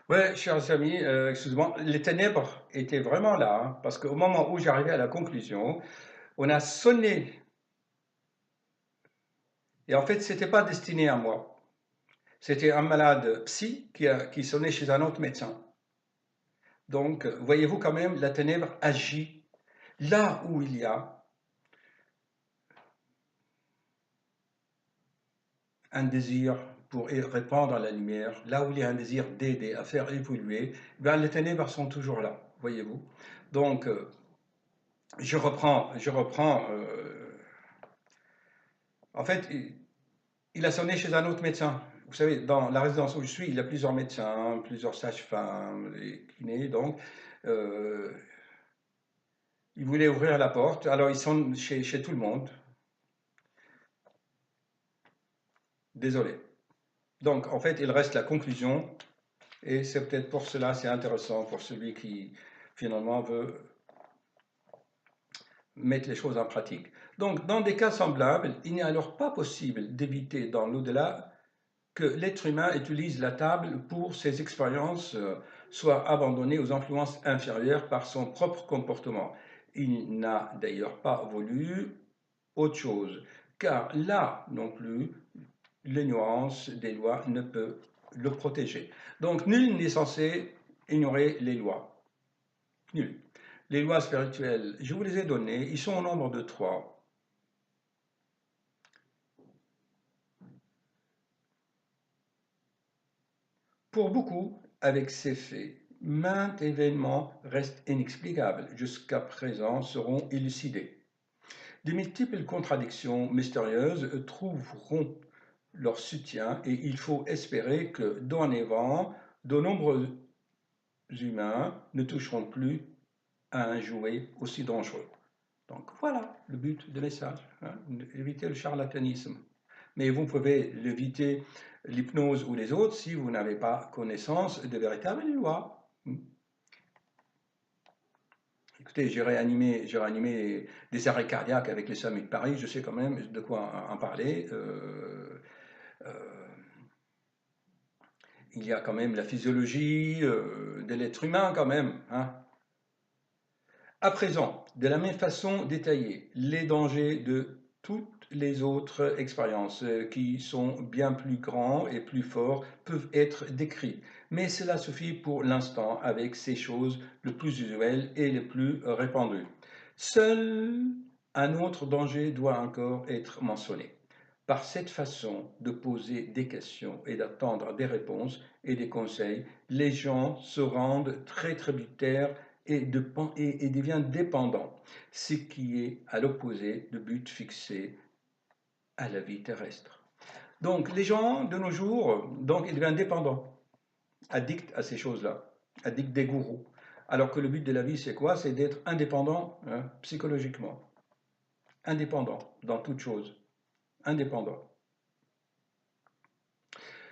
Ouais, chers amis, excusez-moi, les ténèbres étaient vraiment là, hein, parce qu'au moment où j'arrivais à la conclusion, on a sonné et en fait, c'était pas destiné à moi. C'était un malade psy qui sonnait chez un autre médecin. Donc, voyez-vous quand même, la ténèbre agit là où il y a un désir pour répandre la lumière, là où il y a un désir d'aider, à faire évoluer, ben, les ténèbres sont toujours là, voyez-vous. Donc, je reprends. En fait, il a sonné chez un autre médecin. Vous savez, dans la résidence où je suis, il y a plusieurs médecins, plusieurs sages-femmes, et kinés, donc euh, il voulait ouvrir la porte, alors il sonne chez tout le monde. Désolé. Donc, en fait, il reste la conclusion, et c'est peut-être pour cela, c'est intéressant pour celui qui finalement veut mettre les choses en pratique. Donc, dans des cas semblables, il n'est alors pas possible d'éviter dans l'au-delà que l'être humain utilise la table pour ses expériences, soit abandonnées aux influences inférieures par son propre comportement. Il n'a d'ailleurs pas voulu autre chose, car là non plus, l'ignorance des lois ne peut le protéger. Donc nul n'est censé ignorer les lois. Nul. Les lois spirituelles, je vous les ai données, ils sont au nombre de trois. Pour beaucoup, avec ces faits, maints événements restent inexplicables, jusqu'à présent seront élucidés. De multiples contradictions mystérieuses trouveront leur soutien et il faut espérer que dorénavant, de nombreux humains ne toucheront plus à un jouet aussi dangereux. Donc voilà le but du message, hein, éviter le charlatanisme. Mais vous pouvez l'éviter l'hypnose ou les autres si vous n'avez pas connaissance de véritables lois. Écoutez, j'ai réanimé des arrêts cardiaques avec les SAMU de Paris, je sais quand même de quoi en parler. Euh, il y a quand même la physiologie de l'être humain quand même, hein. À présent, de la même façon détaillée, les dangers de toutes les autres expériences qui sont bien plus grands et plus forts peuvent être décrits. Mais cela suffit pour l'instant avec ces choses les plus usuelles et les plus répandues. Seul un autre danger doit encore être mentionné. Par cette façon de poser des questions et d'attendre des réponses et des conseils, les gens se rendent très tributaires et devient dépendant, ce qui est à l'opposé du but fixé à la vie terrestre. Donc les gens de nos jours, donc ils deviennent dépendants, addicts à ces choses-là, addicts des gourous. Alors que le but de la vie, c'est quoi? C'est d'être indépendant, hein, psychologiquement, indépendant dans toute chose, indépendant.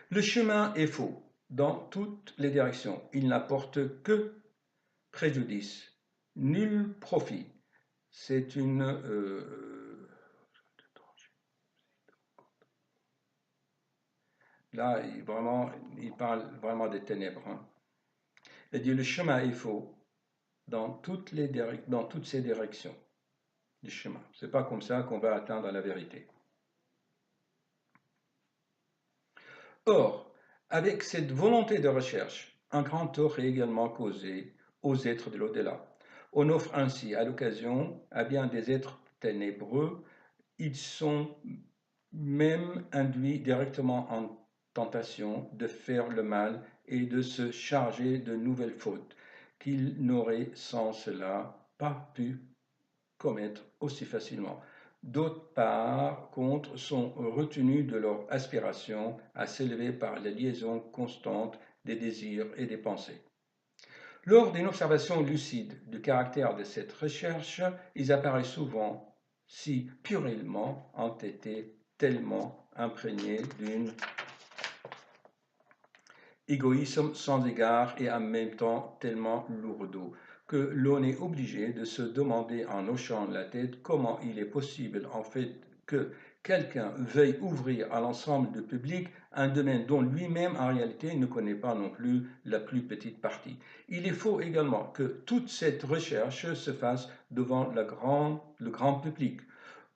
Le chemin est faux dans toutes les directions. Il n'apporte que préjudice, nul profit. C'est une... là, il parle vraiment des ténèbres, hein. Il dit le chemin est faux dans toutes ces directions du chemin. C'est pas comme ça qu'on va atteindre la vérité. Or, avec cette volonté de recherche, un grand tort est également causé aux êtres de l'au-delà. On offre ainsi à l'occasion à bien des êtres ténébreux, ils sont même induits directement en tentation de faire le mal et de se charger de nouvelles fautes qu'ils n'auraient sans cela pas pu commettre aussi facilement. D'autres, par contre, sont retenus de leur aspiration à s'élever par la liaison constante des désirs et des pensées. Lors d'une observation lucide du caractère de cette recherche, ils apparaissent souvent si puérilement entêtés, tellement imprégnés d'une égoïsme sans égard et en même temps tellement lourdeau que l'on est obligé de se demander en hochant la tête comment il est possible en fait que quelqu'un veuille ouvrir à l'ensemble du public un domaine dont lui-même en réalité ne connaît pas non plus la plus petite partie. Il est faux également que toute cette recherche se fasse devant le grand public.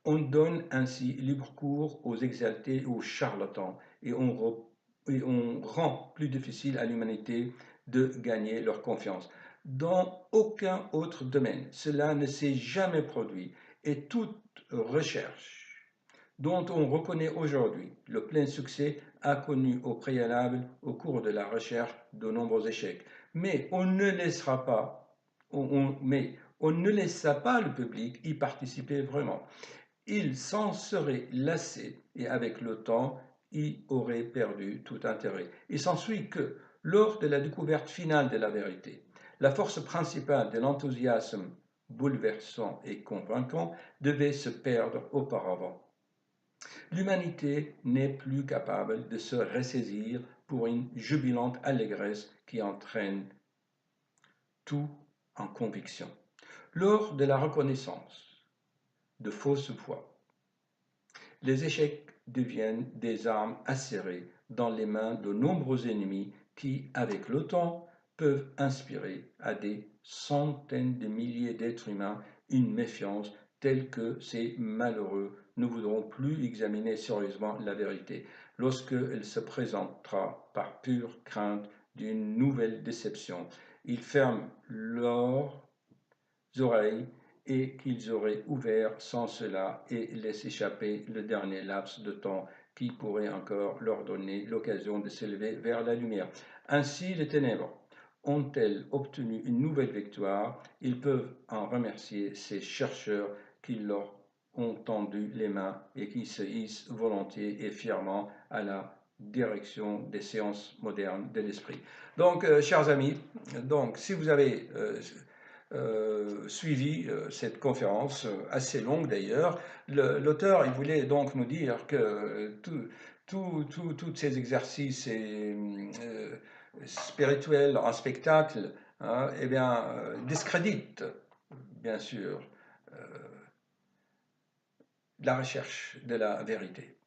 On donne ainsi libre cours aux exaltés et aux charlatans et on rend plus difficile à l'humanité de gagner leur confiance. Dans aucun autre domaine, cela ne s'est jamais produit et toute recherche dont on reconnaît aujourd'hui le plein succès a connu au préalable, au cours de la recherche, de nombreux échecs. Mais on ne laissera pas, mais on ne laissa pas le public y participer vraiment. Il s'en serait lassé et avec le temps, y aurait perdu tout intérêt. Il s'ensuit que, lors de la découverte finale de la vérité, la force principale de l'enthousiasme bouleversant et convaincant devait se perdre auparavant. L'humanité n'est plus capable de se ressaisir pour une jubilante allégresse qui entraîne tout en conviction. Lors de la reconnaissance de fausse foi, les échecs deviennent des armes acérées dans les mains de nombreux ennemis qui, avec le temps, peuvent inspirer à des centaines de milliers d'êtres humains une méfiance telle que ces malheureux ne voudront plus examiner sérieusement la vérité lorsqu'elle se présentera par pure crainte d'une nouvelle déception. Ils ferment leurs oreilles et qu'ils auraient ouvert sans cela et laissent échapper le dernier laps de temps qui pourrait encore leur donner l'occasion de s'élever vers la lumière. Ainsi, les ténèbres ont-elles obtenu une nouvelle victoire? Ils peuvent en remercier ces chercheurs qui leur ont tendu les mains et qui se hissent volontiers et fièrement à la direction des sciences modernes de l'esprit. Donc, chers amis, donc, si vous avez suivi cette conférence, assez longue d'ailleurs. L'auteur, il voulait donc nous dire que tous ces exercices spirituels en spectacle, hein, eh bien, discréditent, bien sûr, la recherche de la vérité.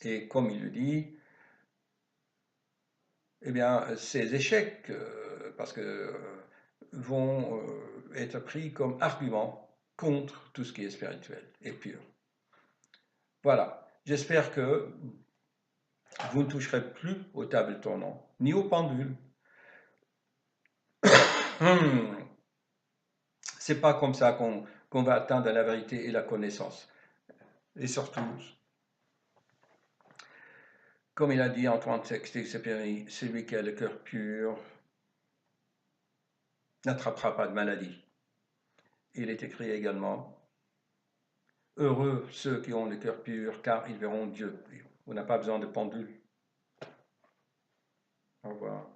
Et comme il le dit, eh bien, ces échecs, parce que vont être pris comme argument contre tout ce qui est spirituel et pur. Voilà, j'espère que vous ne toucherez plus aux tables tournantes, ni aux pendules. C'est pas comme ça qu'on va atteindre la vérité et la connaissance. Et surtout, comme il a dit Antoine Sextexupéry, celui qui a le cœur pur n'attrapera pas de maladie. Il est écrit également, heureux ceux qui ont le cœur pur, car ils verront Dieu. On n'a pas besoin de pendule. Au revoir.